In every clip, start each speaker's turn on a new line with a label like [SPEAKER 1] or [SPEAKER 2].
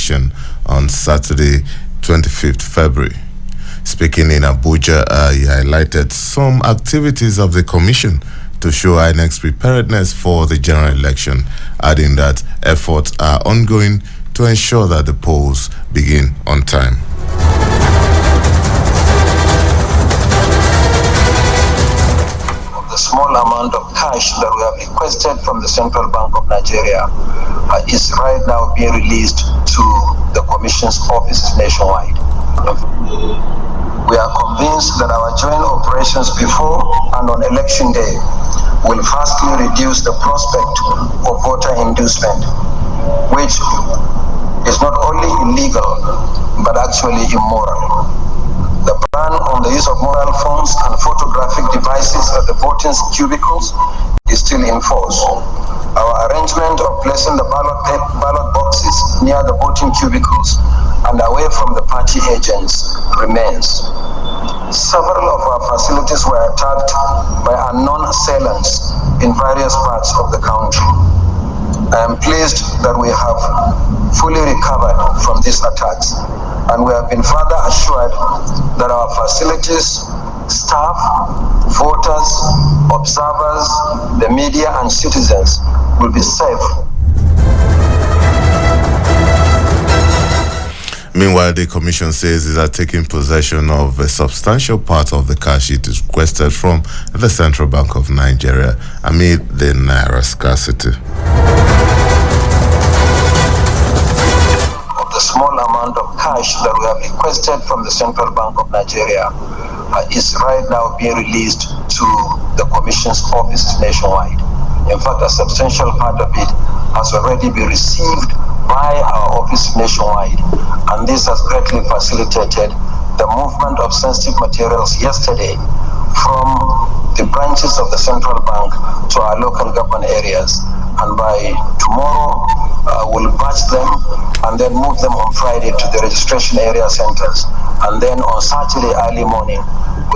[SPEAKER 1] election on Saturday, 25th February. Speaking in Abuja, he highlighted some activities of the commission to show INEC's preparedness for the general election, adding that efforts are ongoing to ensure that the polls begin on time.
[SPEAKER 2] The small amount of cash that we have requested from the Central Bank of Nigeria is right now being released to the Commission's offices nationwide. We are convinced that our joint operations before and on election day will vastly reduce the prospect of voter inducement, which is not only illegal but actually immoral. The ban on the use of mobile phones and photographic devices at the voting cubicles is still in force. Our arrangement of placing the ballot boxes near the voting cubicles and away from the party agents remains. Several of our facilities were attacked by unknown assailants in various parts of the country. I am pleased that we have fully recovered from these attacks, and we have been further assured that our facilities, staff, voters, observers, the media and citizens will be safe.
[SPEAKER 1] Meanwhile, the commission says it has taken possession of a substantial part of the cash it requested from the Central Bank of Nigeria amid the naira scarcity.
[SPEAKER 2] The small amount of cash that we have requested from the Central Bank of Nigeria is right now being released to the Commission's offices nationwide. In fact, a substantial part of it has already been received by our office nationwide, and this has greatly facilitated the movement of sensitive materials yesterday from the branches of the Central Bank to our local government areas. And by tomorrow, we'll batch them and then move them on Friday to the registration area centers. And then on Saturday early morning,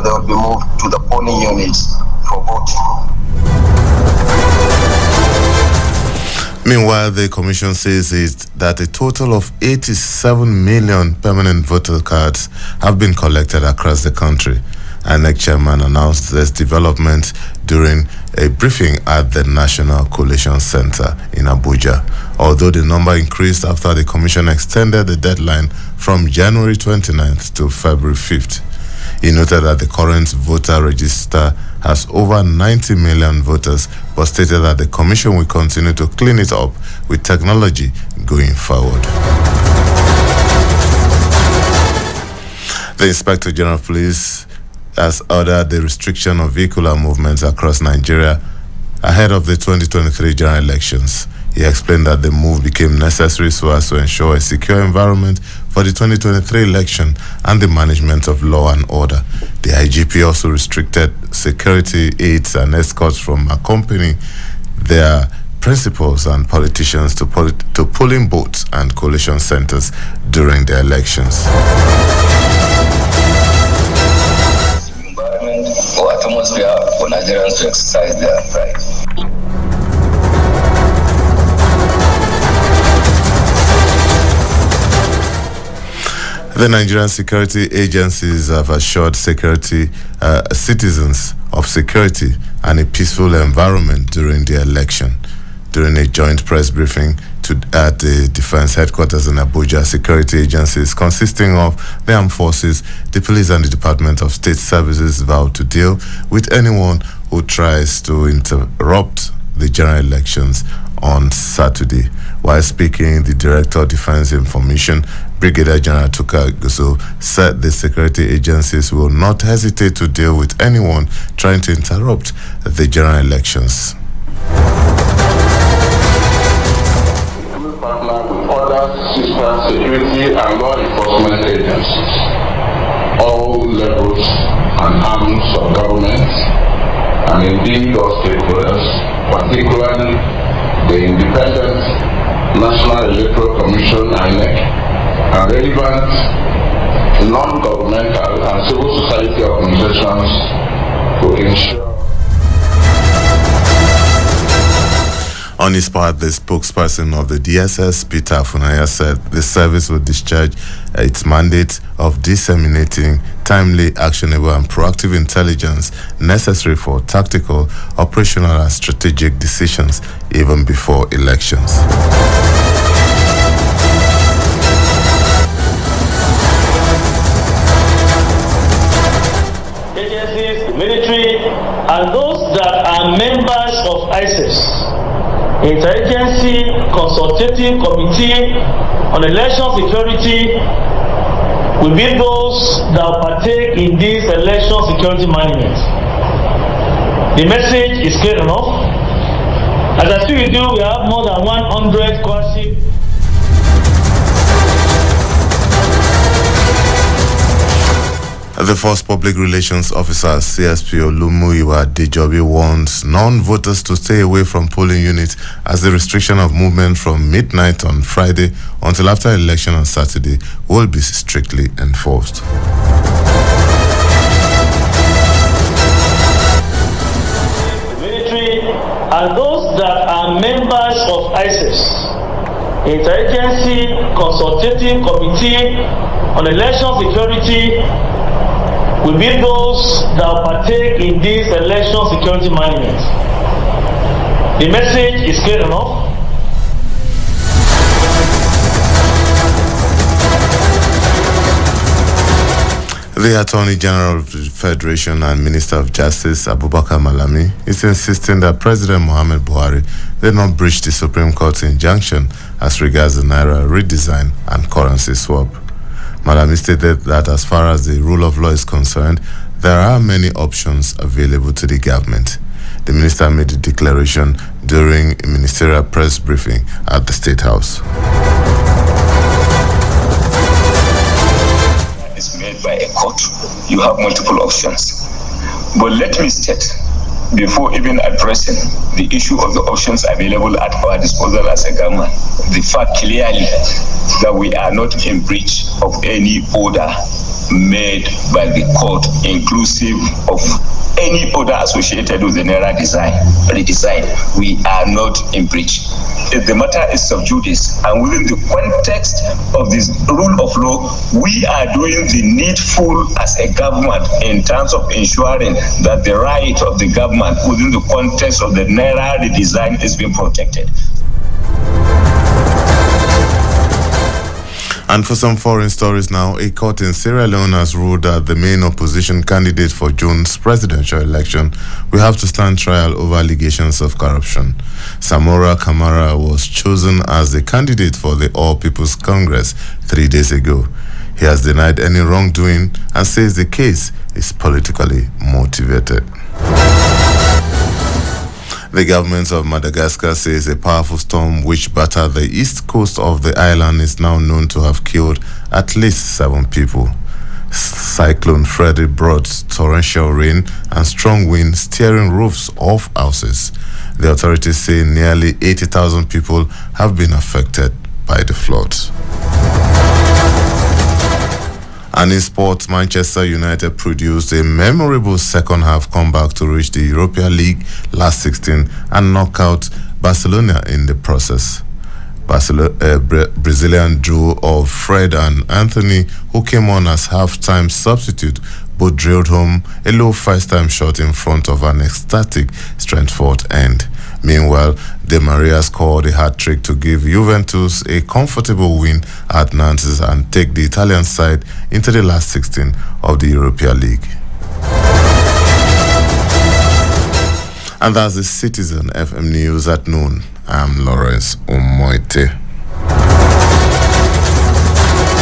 [SPEAKER 2] they will be moved to the polling units for voting.
[SPEAKER 1] Meanwhile, the commission says that a total of 87 million permanent voter cards have been collected across the country. INEC chairman announced this development during a briefing at the National Collation Center in Abuja. Although the number increased after the commission extended the deadline from January 29th to February 5th. He noted that the current voter register has over 90 million voters, but stated that the commission will continue to clean it up with technology going forward. The Inspector General of Police has ordered the restriction of vehicular movements across Nigeria ahead of the 2023 general elections. He explained that the move became necessary so as to ensure a secure environment for the 2023 election and the management of law and order. The IGP also restricted security aides and escorts from accompanying their principals and politicians to polling booths and collation centers during the elections.
[SPEAKER 3] Environment or atmosphere for Nigerians to exercise their pride.
[SPEAKER 1] The Nigerian security agencies have assured citizens of security and a peaceful environment during the election. During a joint press briefing at the Defense Headquarters in Abuja, security agencies consisting of the Armed Forces, the Police and the Department of State Services vowed to deal with anyone who tries to interrupt the general elections on Saturday. While speaking, the Director of Defense Information, Brigadier General Tuka Guso, said the security agencies will not hesitate to deal with anyone trying to interrupt the general elections.
[SPEAKER 4] Partner with other sister security and law enforcement agencies, all levels and arms of government, and indeed all stakeholders, particularly the Independent National Electoral Commission (INEC) and relevant non-governmental and civil society organizations to ensure.
[SPEAKER 1] On his part, the spokesperson of the DSS, Peter Funaya, said the service will discharge its mandate of disseminating timely, actionable, and proactive intelligence necessary for tactical, operational, and strategic decisions even before elections.
[SPEAKER 5] Agencies, military, and those that are members of ISIS, Interagency Consultative Committee on Election Security, will be those that partake in this election security management. The message is clear enough. As I speak with you, we have more than 100 courtship.
[SPEAKER 1] The first public relations officer, CSP Olumuyiwa Dejobi, warns non-voters to stay away from polling units as the restriction of movement from midnight on Friday until after election on Saturday will be strictly enforced.
[SPEAKER 5] The military and those that are members of ISIS, Interagency Consultative Committee on Election Security, will be those that partake in this election security management. The message is clear enough.
[SPEAKER 1] The Attorney General of the Federation and Minister of Justice, Abubakar Malami, is insisting that President Muhammad Buhari did not breach the Supreme Court's injunction as regards the Naira redesign and currency swap. Malami stated that as far as the rule of law is concerned, there are many options available to the government. The minister made the declaration during a ministerial press briefing at the State House.
[SPEAKER 3] It's made by a court. You have multiple options. But let me state, before even addressing the issue of the options available at our disposal as a government, the fact clearly that we are not in breach of any order made by the court, inclusive of any order associated with the Naira redesign. We are not in breach. If the matter is sub judice, and within the context of this rule of law, we are doing the needful as a government in terms of ensuring that the right of the government within the context of the Naira redesign is being protected.
[SPEAKER 1] And for some foreign stories now, a court in Sierra Leone has ruled that the main opposition candidate for June's presidential election will have to stand trial over allegations of corruption. Samora Kamara was chosen as the candidate for the All People's Congress 3 days ago. He has denied any wrongdoing and says the case is politically motivated. The government of Madagascar says a powerful storm which battered the east coast of the island is now known to have killed at least 7 people. Cyclone Freddy brought torrential rain and strong winds tearing roofs off houses. The authorities say nearly 80,000 people have been affected by the floods. And in sports, Manchester United produced a memorable second-half comeback to reach the Europa League last 16 and knock out Barcelona in the process. Brazilian duo of Fred and Anthony, who came on as half-time substitute, both drilled home a low first-time shot in front of an ecstatic Stratford end. Meanwhile, Di Maria scored a hat-trick to give Juventus a comfortable win at Nantes and take the Italian side into the last 16 of the Europa League. And that's the Citizen FM News at noon. I'm Lawrence Omoite.